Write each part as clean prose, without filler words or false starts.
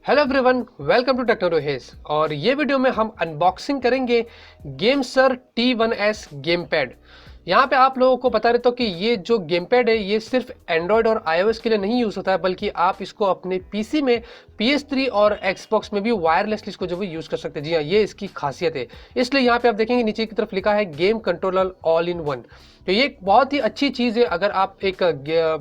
Hello everyone, welcome to techno रोहेस। और ये वीडियो में हम अनबॉक्सिंग करेंगे गेमसर T1S गेम पैड। यहाँ पे आप लोगों को बता रहे तो कि ये जो गेम पैड है ये सिर्फ एंड्रॉयड और iOS के लिए नहीं यूज़ होता है, बल्कि आप इसको अपने पीसी में PS3 और Xbox में भी वायरलेसली इसको जो है यूज़ कर सकते हैं। जी हाँ, ये इसकी खासियत है। इसलिए यहाँ पे आप देखेंगे नीचे की तरफ लिखा है game controller all in one. तो ये एक बहुत ही अच्छी चीज़ है। अगर आप एक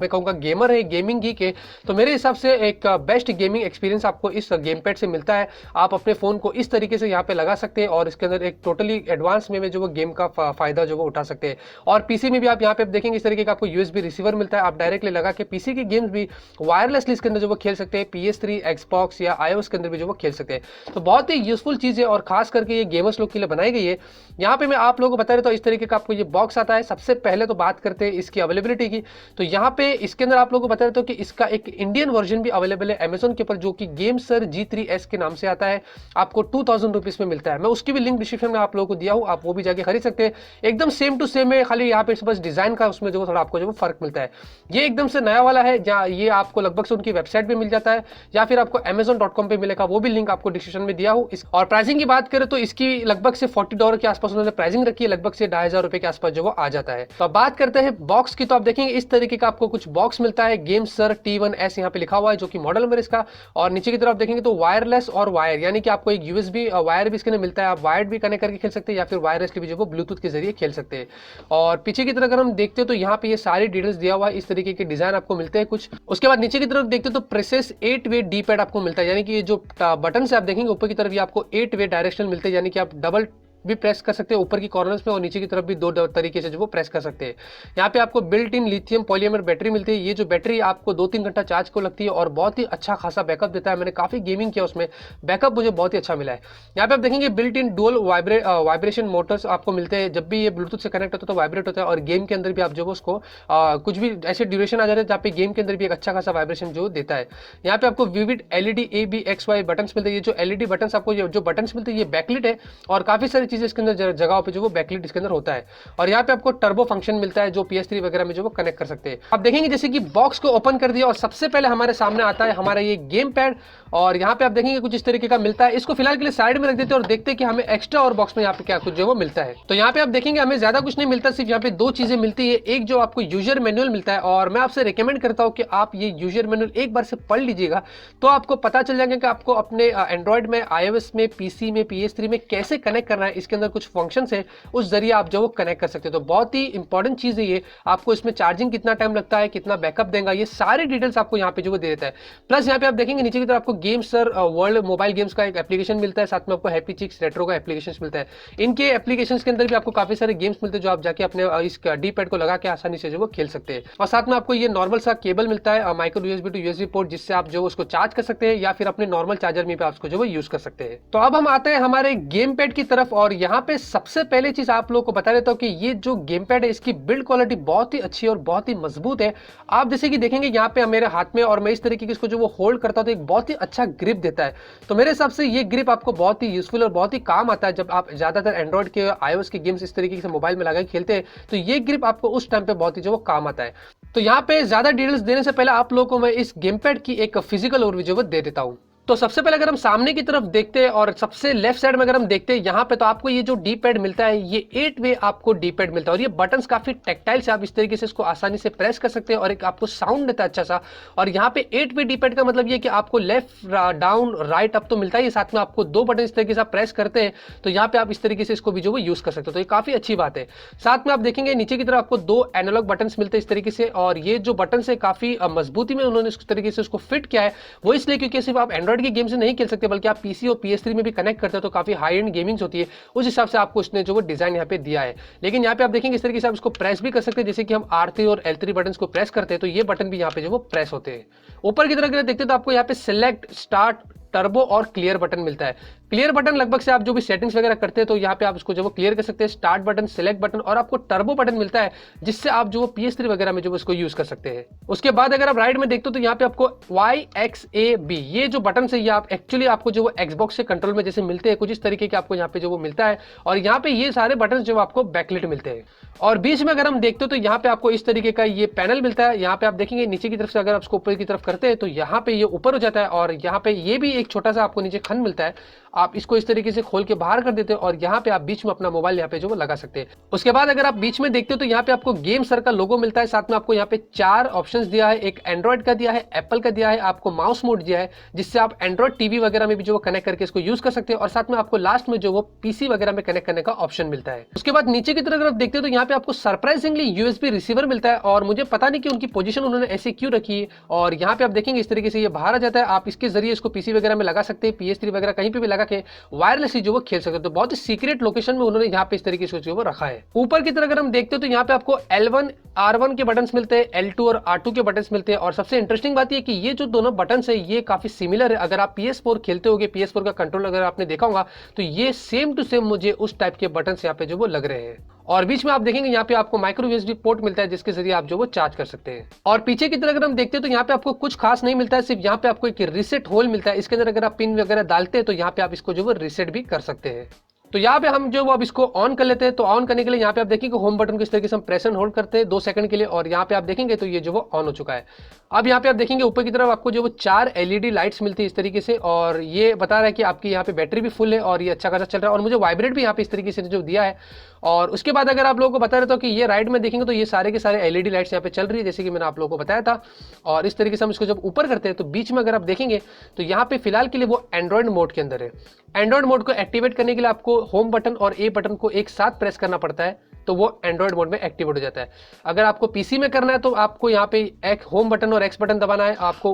मैं कहूँगा गेमर है, गेमिंग गीक है, तो मेरे हिसाब से एक बेस्ट गेमिंग एक्सपीरियंस आपको इस गेम पैड से मिलता है। आप अपने फ़ोन को इस तरीके से यहाँ पे लगा सकते हैं और इसके अंदर एक टोटली एडवांस में जो वो गेम का फ़ायदा जो वो उठा सकते हैं। और पीसी में भी आप यहाँ पे देखेंगे इस तरीके का आपको यूएसबी रिसीवर मिलता है। आप डायरेक्टली लगा के पीसी के गेम्स भी वायरलेसली इसके अंदर जो वो खेल सकते हैं। PS3, Xbox या iOS के अंदर भी जो वो खेल सकते हैं। तो बहुत ही यूजफुल चीज़ है और खास करके ये गेमर्स लोग के लिए बनाई गई है। यहाँ पे मैं आप लोगों को बता रहा तो इस तरीके का आपको ये बॉक्स आता है। सबसे पहले तो बात करते हैं इसकी अवेलेबिलिटी की। तो यहाँ पे इसके अंदर आप लोगों को बता रहे तो कि इसका एक इंडियन वर्जन भी अवेलेबल है अमेजोन के ऊपर, जो कि गेमसर G3S के नाम से आता है। आपको 2000 रुपीज़ में मिलता है। मैं उसकी भी लिंक डिस्क्रिप्शन में आप लोगों को दिया हूँ, आप वो भी जाके खरीद सकते हैं। एकदम सेम टू सेम है, खाली यहाँ पे बस डिजाइन का उसमें जो थोड़ा आपको जो फर्क मिलता है। ये एकदम से नया वाला है, जहाँ ये आपको लगभग से उनकी वेबसाइट पे मिल जाता है या फिर आपको amazon.com पे मिलेगा। वो भी लिंक आपको डिस्क्रिप्शन में दिया हूँ। और प्राइसिंग की बात करें तो इसकी लगभग से $40 के आसपास उन्होंने प्राइसिंग रखी है, लगभग से 2500 रुपए के आसपास जो वो आ जाता है। तो अब बात करते हैं बॉक्स की। तो आप देखेंगे इस तरीके का आपको कुछ बॉक्स मिलता है। गेमसर T1S यहाँ पे लिखा हुआ है, जो कि मॉडल नंबर इसका। और नीचे की तरफ देखेंगे तो वायरलेस और वायर, यानी कि आपको एक यूएसबी वायर भी इसके अंदर मिलता है। आप वायर्ड भी कनेक्ट करके खेल सकते हैं या फिर वायरलेसली भी जो वो ब्लूटूथ के जरिए खेल सकते हैं। और पीछे की तरफ अगर हम देखते हैं तो यहाँ पे ये सारी डिटेल्स दिया हुआ है। इस तरीके के डिजाइन आपको मिलते हैं कुछ। उसके बाद नीचे की तरफ देखते हैं तो प्रेसेस 8-वे डी पैड आपको मिलता है, यानी कि ये जो बटन से आप देखेंगे ऊपर की तरफ ये आपको 8-वे डायरेक्शनल मिलते हैं, यानी कि आप डबल भी प्रेस कर सकते हैं ऊपर की कॉर्नर्स में और नीचे की तरफ भी दो तरीके से जो वो प्रेस कर सकते हैं। यहाँ पे आपको built in lithium polymer battery मिलती है। ये जो बैटरी आपको 2-3 घंटा चार्ज को लगती है और बहुत ही अच्छा खासा बैकअप देता है। मैंने काफी गेमिंग किया, उसमें बैकअप मुझे बहुत ही अच्छा मिला है। यहाँ पे आप देखेंगे built in dual vibration Motors आपको मिलते हैं। जब भी ये ब्लूटूथ से कनेक्ट होता है तो वाइब्रेट होता है और गेम के अंदर भी आप जो उसको कुछ भी ऐसे ड्यूरेशन आ जाते हैं जहाँ पे गेम के अंदर भी एक अच्छा खासा वाइब्रेशन जो देता है। यहाँ पे आपको विविड LED ABXY बटन मिलते हैं। ये जो LED बटन आपको जो बटन मिलते हैं ये बैकलिट है और काफी सारी चीजें इसके अंदर जगह पे जो वो बैकलिट इसके अंदर होता है। और यहाँ पे आपको टर्बो फंक्शन मिलता है जो PS3 वगैरह में जो वो कनेक्ट कर सकते हैं। आप देखेंगे जैसे कि बॉक्स को ओपन कर दिया और सबसे पहले हमारे सामने आता है हमारा ये गेम पैड। और यहाँ पे आप देखेंगे कुछ इस तरीके का मिलता है। इसको फिलहाल के लिए साइड में रख देते हैं और देखते हैं कि हमें एक्स्ट्रा और बॉक्स में यहाँ पे क्या कुछ जो वो मिलता है। तो यहाँ पे आप देखेंगे हमें ज्यादा कुछ नहीं मिलता, सिर्फ यहाँ पे दो चीजें मिलती है। एक जो आपको यूजर मैनुअल मिलता है, और मैं आपसे रिकमेंड करता हूँ कि आप ये यूजर मैनुअल एक बार से पढ़ लीजिएगा, तो आपको पता चल जाएगा कि आपको अपने एंड्रॉइड में, iOS में, PC में, PS3 में कैसे कनेक्ट करना है। इसके अंदर कुछ फंक्शन है, उस जरिए आप जो वो कनेक्ट कर सकते हो। तो बहुत ही इंपॉर्टेंट चीज है ये। आपको इसमें चार्जिंग कितना टाइम लगता है, कितना बैकअप देगा, ये सारी डिटेल्स आपको यहाँ पे जो वो दे देता है। प्लस यहाँ पे आप देखेंगे नीचे की तरफ आपको गेमसर वर्ल्ड मोबाइल गेम्स का एक एप्लीकेशन मिलता है, साथ में आपको हैप्पी चिक्स रेट्रो का एप्लीकेशन मिलता है। इनके एप्लीकेशन के अंदर भी आपको काफी सारे गेम्स मिलते हैं जो आप जाके अपने इस डी पैड को लगा के आसानी से जो वो खेल सकते हैं। और साथ में आपको ये नॉर्मल सा केबल मिलता है, micro USB to USB port, जिससे आप जो उसको चार्ज कर सकते हैं या फिर अपने नॉर्मल चार्जर में भी आप उसको जो वो यूज कर सकते हैं। तो अब हम आते हैं हमारे गेम पैड की तरफ। और यहाँ पे सबसे पहले चीज आप लोगों को बता देता हूं कि ये जो गेम पैड है इसकी बिल्ड क्वालिटी बहुत ही अच्छी है और बहुत ही मजबूत है। आप जैसे कि देखेंगे यहाँ पे मेरे हाथ में, और मैं इस तरीके की इसको जो वो होल्ड करता हूं तो एक बहुत ही अच्छा ग्रिप देता है। तो मेरे हिसाब से ये ग्रिप आपको बहुत ही यूजफुल और बहुत ही काम आता है जब आप ज्यादातर एंड्रॉइड के, iOS के गेम्स इस तरीके से मोबाइल में लगा के खेलते हैं, तो ये ग्रिप आपको उस टाइम पे बहुत ही जो वो काम आता है। तो यहाँ पे ज्यादा डिटेल्स देने से पहले आप लोगों को मैं इस गेम पैड की एक फिजिकल ओवरव्यू जो वो दे देता हूँ। तो सबसे पहले अगर हम सामने की तरफ देखते हैं और सबसे लेफ्ट साइड में अगर हम देखते हैं यहाँ पे, तो आपको ये जो डी पैड मिलता है ये 8-वे आपको डी पैड मिलता है। और ये बटन्स काफी टेक्टाइल से आप इस तरीके से इसको आसानी से प्रेस कर सकते हैं और एक आपको साउंड देता है अच्छा सा। और यहाँ पे 8-वे डी पैड का मतलब ये कि आपको लेफ्ट डाउन राइट अप तो मिलता है, साथ में आपको दो बटन इस तरीके से आप प्रेस करते हैं तो यहाँ पे आप इस तरीके से इसको भी जो वो यूज कर सकते हो। तो ये काफी अच्छी बात है। साथ में आप देखेंगे नीचे की तरफ आपको दो एनालॉग बटन मिलते हैं इस तरीके से, और ये जो बटन है काफी मजबूती में उन्होंने इस तरीके से उसको फिट किया है। वो इसलिए क्योंकि सिर्फ आप एंड्रॉइड की गेम से नहीं खेल सकते, बल्कि आप PC और PS3 में भी कनेक्ट करते हो, तो काफी हाई एंड गेमिंग्स होती है। उस हिसाब से आपको उसने जो वो डिजाइन यहाँ पे दिया है। लेकिन यहाँ पे आप देखेंगे इस तरीके से आप इसको प्रेस भी कर सकते हैं, जैसे कि हम R3 और L3 बटन को प्रेस करते हैं तो ये बटन भी यहाँ पे जो वो प्रेस होते हैं। ऊपर की तरफ देखते हैं तो आपको यहाँ पे सिलेक्ट, स्टार्ट, टर्बो और क्लियर बटन मिलता है। क्लियर बटन लगभग से आप जो भी सेटिंग्स वगैरह करते हैं तो यहाँ पे आप उसको जो वो क्लियर कर सकते हैं। स्टार्ट बटन, सिलेक्ट बटन और आपको टर्बो बटन मिलता है जिससे आप जो PS3 वगैरह में जो इसको यूज कर सकते हैं। उसके बाद अगर आप राइट में देखते हो तो यहाँ पे आपको YXAB ये जो बटन है ये आप एक्चुअली आपको जो एक्सबॉक्स से कंट्रोल में जैसे मिलते हैं कुछ इस तरीके के आपको यहाँ पे जो वो मिलता है। और यहाँ पे ये सारे बटन जो आपको बैकलिट मिलते हैं। और बीच में अगर हम देखते हो तो यहाँ पे आपको इस तरीके का ये पैनल मिलता है। यहाँ पे आप देखेंगे नीचे की तरफ से अगर आप उसको ऊपर की तरफ करते हैं तो यहाँ पे ये ऊपर हो जाता है और यहाँ पे ये भी एक छोटा सा आपको नीचे खंड मिलता है। आप इसको इस तरीके से खोल के बाहर कर देते हो और यहाँ पे आप बीच में अपना मोबाइल यहाँ पे जो वो लगा सकते हैं। उसके बाद अगर आप बीच में देखते हो तो यहाँ पे आपको गेम सर का लोगो मिलता है। साथ में आपको यहाँ पे 4 ऑप्शंस दिया है, एक एंड्रॉइड का दिया है, एप्पल का दिया है, आपको माउस मोड दिया है जिससे आप एंड्रॉइड टीवी वगैरह में भी जो कनेक्ट करके इसको यूज कर सकते हैं। और साथ में आपको लास्ट में जो वो पीसी वगैरह में कनेक्ट करने का ऑप्शन मिलता है। उसके बाद नीचे की तरफ अगर आप देखते हो तो यहाँ पे आपको सरप्राइजिंगली यूएसबी रिसीवर मिलता है और मुझे पता नहीं कि उनकी पोजीशन उन्होंने ऐसे क्यों रखी है। और यहाँ पे आप देखेंगे इस तरीके से ये बाहर आ जाता है। आप इसके जरिए इसको पीसी वगैरह में लगा सकते हैं, PS3 वगैरह कहीं पे भी लगा के वायरलेसली जो वो खेल सकते हो। तो बहुत ही सीक्रेट लोकेशन में उन्होंने यहाँ पे इस तरीके से जो वो रखा है। ऊपर की तरफ अगर हम देखते हो तो यहाँ पे आपको L1 R1 के बटन्स मिलते हैं, L2 और R2 के बटन्स मिलते हैं। और सबसे इंटरेस्टिंग बात ये कि ये जो दोनों बटन्स है ये काफी सिमिलर है। अगर आप PS4 खेलते होगे, PS4 का कंट्रोल अगर आपने देखा होगा तो ये सेम टू सेम मुझे उस टाइप के बटन्स यहाँ पे जो वो लग रहे हैं। और बीच में आप देखेंगे यहाँ पे आपको माइक्रो यूएसबी पोर्ट मिलता है जिसके जरिए आप जो वो चार्ज कर सकते हैं। और पीछे की तरफ अगर हम देखते हैं तो यहाँ पे आपको कुछ खास नहीं मिलता है, सिर्फ यहाँ पे आपको एक रीसेट होल मिलता है। इसके अंदर अगर आप पिन वगैरह डालते हैं तो यहाँ पे आप इसको जो वो रीसेट भी कर सकते हैं। तो यहाँ पे हम जो वो अब इसको ऑन कर लेते हैं। तो ऑन करने के लिए यहाँ पे आप देखेंगे होम बटन को इस तरीके से हम प्रेस एंड होल्ड करते हैं 2 सेकंड के लिए और यहाँ पे आप देखेंगे तो ये जो वो ऑन हो चुका है। अब यहाँ पे आप देखेंगे ऊपर की तरफ आपको जो वो 4 LED लाइट्स मिलती है इस तरीके से और ये बता रहा है कि आपकी यहाँ पे बैटरी भी फुल है और ये अच्छा खासा चल रहा है। और मुझे वाइब्रेट भी यहाँ पे इस तरीके से जो दिया है। और उसके बाद अगर आप लोगों को बता रहे हो कि ये राइट में देखेंगे तो ये सारे के सारे LED लाइट्स यहाँ पे चल रही है जैसे कि मैंने आप लोगों को बताया था। और इस तरीके से हम इसको जब ऊपर करते हैं तो बीच में अगर आप देखेंगे तो यहाँ पे फिलहाल के लिए वो एंड्रॉइड मोड के अंदर है। एंड्रॉइड मोड को एक्टिवेट करने के लिए आपको होम बटन और ए बटन को एक साथ प्रेस करना पड़ता है तो वो एंड्रॉइड मोड में एक्टिवेट हो जाता है। अगर आपको पीसी में करना है तो आपको यहाँ पे एक होम बटन और एक्स बटन दबाना है। आपको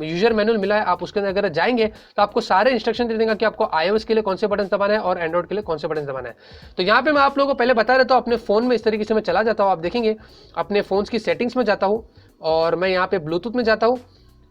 यूजर मैनुअल मिला है, आप उसके अंदर अगर जाएंगे तो आपको सारे इंस्ट्रक्शन दे देगा कि आपको iOS के लिए कौन से बटन दबाना है और एंड्रॉइड के लिए कौन से बटन दबाना है। तो यहाँ पे मैं आप लोगों को पहले बता रहता हूँ अपने फोन में इस तरीके से मैं चला जाता हूँ। आप देखेंगे अपने फोन की सेटिंग्स में जाता हूँ और मैं यहाँ पे ब्लूटूथ में जाता हूँ।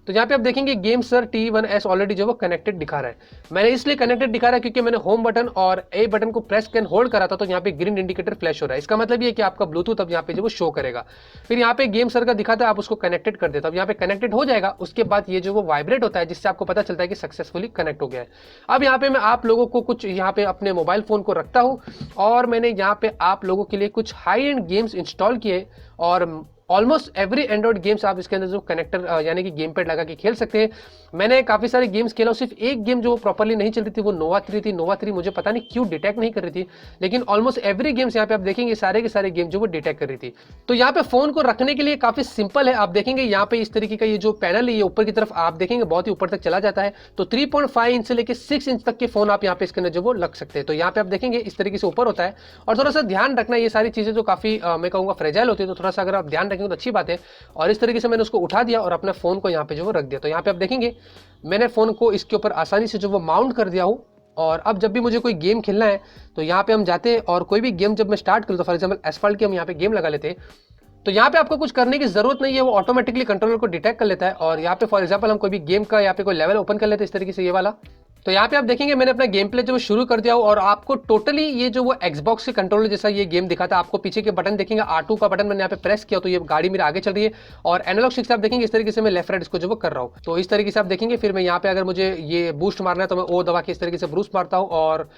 तो यहाँ पे आप देखेंगे गेम सर T1S ऑलरेडी जो वो कनेक्टेड दिखा रहा है। मैंने इसलिए कनेक्टेड दिखा रहा है क्योंकि मैंने होम बटन और ए बटन को प्रेस कैन होल्ड करा था तो यहाँ पे ग्रीन इंडिकेटर फ्लैश हो रहा है। इसका मतलब ये कि आपका ब्लूटूथ अब यहाँ पे जो वो शो करेगा। फिर यहाँ पे गेम सर का दिखाता है, आप उसको कनेक्टेड कर देता। अब यहाँ पे कनेक्टेड हो जाएगा, उसके बाद ये जो वो वाइब्रेट होता है जिससे आपको पता चलता है कि सक्सेसफुली कनेक्ट हो गया है। अब यहाँ पे मैं आप लोगों को कुछ यहाँ पे अपने मोबाइल फोन को रखता हूँ और मैंने यहाँ पे आप लोगों के लिए कुछ हाई एंड गेम्स इंस्टॉल किए और ऑलमोस्ट एवरी एंड्रॉइड गेम्स आप इसके अंदर जो कनेक्टर यानी कि गेम पैड लगा के खेल सकते हैं। मैंने काफ़ी सारे गेम्स खेला, सिर्फ एक गेम जो प्रॉपर्ली नहीं चल रही थी वो नोवा 3 थी। नोवा 3 मुझे पता नहीं क्यों डिटेक्ट नहीं कर रही थी, लेकिन ऑलमोस्ट एवरी गेम्स यहाँ पे आप देखेंगे सारे के सारे गेम जो वो डिटेक्ट कर रही थी। तो यहाँ पे फोन को रखने के लिए काफ़ी सिंपल है। आप देखेंगे यहाँ पे इस तरीके का ये जो पैनल है ये ऊपर की तरफ आप देखेंगे बहुत ही ऊपर तक चला जाता है। तो 3.5 इंच से लेकर 6 इंच तक के फोन आप यहाँ पे इसके अंदर जो वो लग सकते हैं। तो यहाँ पे आप देखेंगे इस तरीके से ऊपर होता है और थोड़ा सा ध्यान रखना ये सारी चीज़ें जो काफ़ी मैं कहूँगा फ्रेजाइल होती है, तो थोड़ा सा अगर आप ध्यान रखेंगे तो अच्छी बात है। और इस तरीके से मैंने उसको उठा दिया और अपने फोन को यहाँ पे जो वो रख दिया। तो यहाँ पे आप देखेंगे मैंने फोन को इसके ऊपर आसानी से जो वो माउंट कर दिया हूँ। और अब जब भी मुझे कोई गेम खेलना है तो यहाँ पे हम जाते हैं और कोई भी गेम जब मैं स्टार्ट करूँ तो फॉर एग्जाम्पल एस्फाल्ट की हम यहाँ पे गेम लगा लेते हैं। तो यहाँ पे आपको कुछ करने की जरूरत नहीं है, वो ऑटोमेटिकली कंट्रोलर को डिटेक्ट कर लेता है। और यहाँ पे फॉर एग्जाम्पल हम कोई भी गेम का यहाँ पे कोई लेवल ओपन कर लेते हैं इस तरीके से ये वाला। तो यहाँ पे आप देखेंगे मैंने अपना गेम प्ले जो शुरू कर दिया हो और आपको टोटली ये जो वो एक्सबॉक्स के कंट्रोलर जैसा ये गेम दिखाता है। आपको पीछे के बटन देखेंगे R2 का बटन मैंने यहाँ पे प्रेस किया तो ये गाड़ी मेरे आगे चल रही है और एनालॉग स्टिक से आप देखेंगे इस तरीके से मैं लेफ्ट राइट इसको जो वो कर रहा हूँ। तो इस तरीके से आप देखेंगे फिर मैं यहाँ पे अगर मुझे ये बूस्ट मारना है तो मैं ओ दबा के इस तरीके से बूस्ट मारता हूँ। और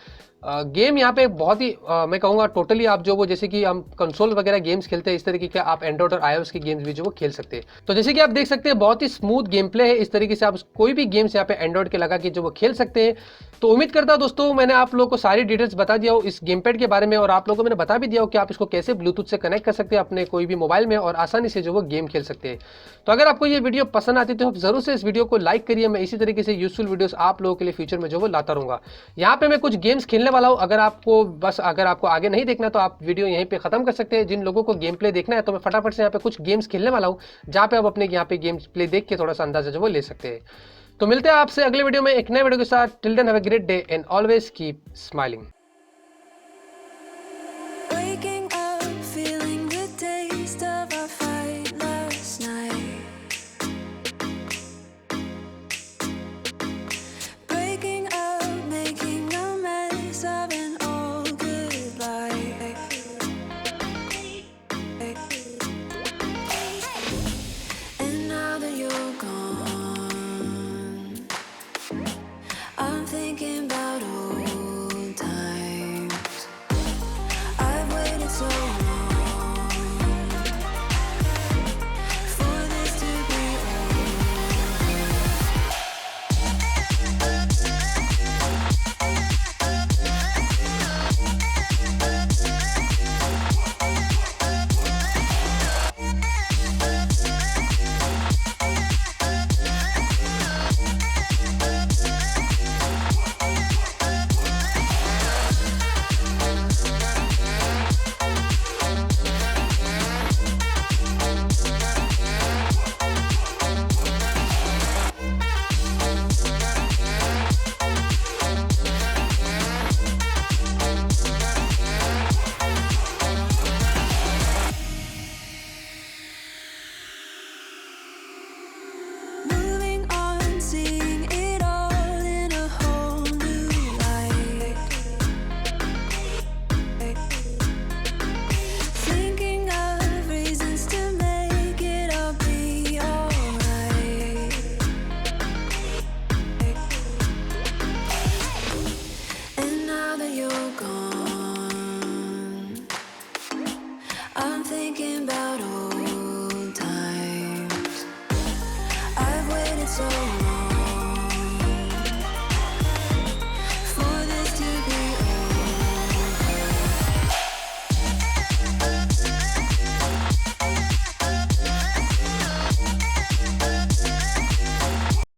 गेम यहाँ पे बहुत ही मैं कहूँगा टोटली आप जो वो जैसे कि हम कंसोल वगैरह गेम्स खेलते हैं इस तरीके के आप एंड्रॉइड और iOS की गेम्स भी जो वो खेल सकते हैं। तो जैसे कि आप देख सकते हैं बहुत ही स्मूथ गेम प्ले है। इस तरीके से आप कोई भी गेम्स यहाँ पे एंड्रॉइड के लगा के जो वो खेल सकते हैं। तो उम्मीद करता हूँ दोस्तों मैंने आप लोगों को सारी डिटेल्स बता दिया हो इस गेम पैड के बारे में और आप लोगों को मैंने बता भी दिया हो कि आप इसको कैसे ब्लूटूथ से कनेक्ट कर सकते हैं अपने कोई भी मोबाइल में और आसानी से जो वो गेम खेल सकते हैं। तो अगर आपको ये वीडियो पसंद आती है तो आप जरूर से इस वीडियो को लाइक करिए। मैं इसी तरीके से यूजफुल वीडियोस आप लोगों के लिए फ्यूचर में जो वो लाता रहूंगा। यहाँ पे मैं कुछ गेम्स खेलने वाला हूँ, अगर आपको आगे नहीं देखना तो आप वीडियो यहीं पे खत्म कर सकते हैं। जिन लोगों को गेम प्ले देखना है तो मैं फटाफट से यहाँ पे कुछ गेम्स खेलने वाला हूँ जहाँ पे आप अपने यहाँ पे गेम्स प्ले देख के थोड़ा सा अंदाजा जो वो ले सकते हैं। तो मिलते हैं आपसे अगले वीडियो में एक नए वीडियो के साथ। Till then have a great day and always keep smiling. Breaking up, making so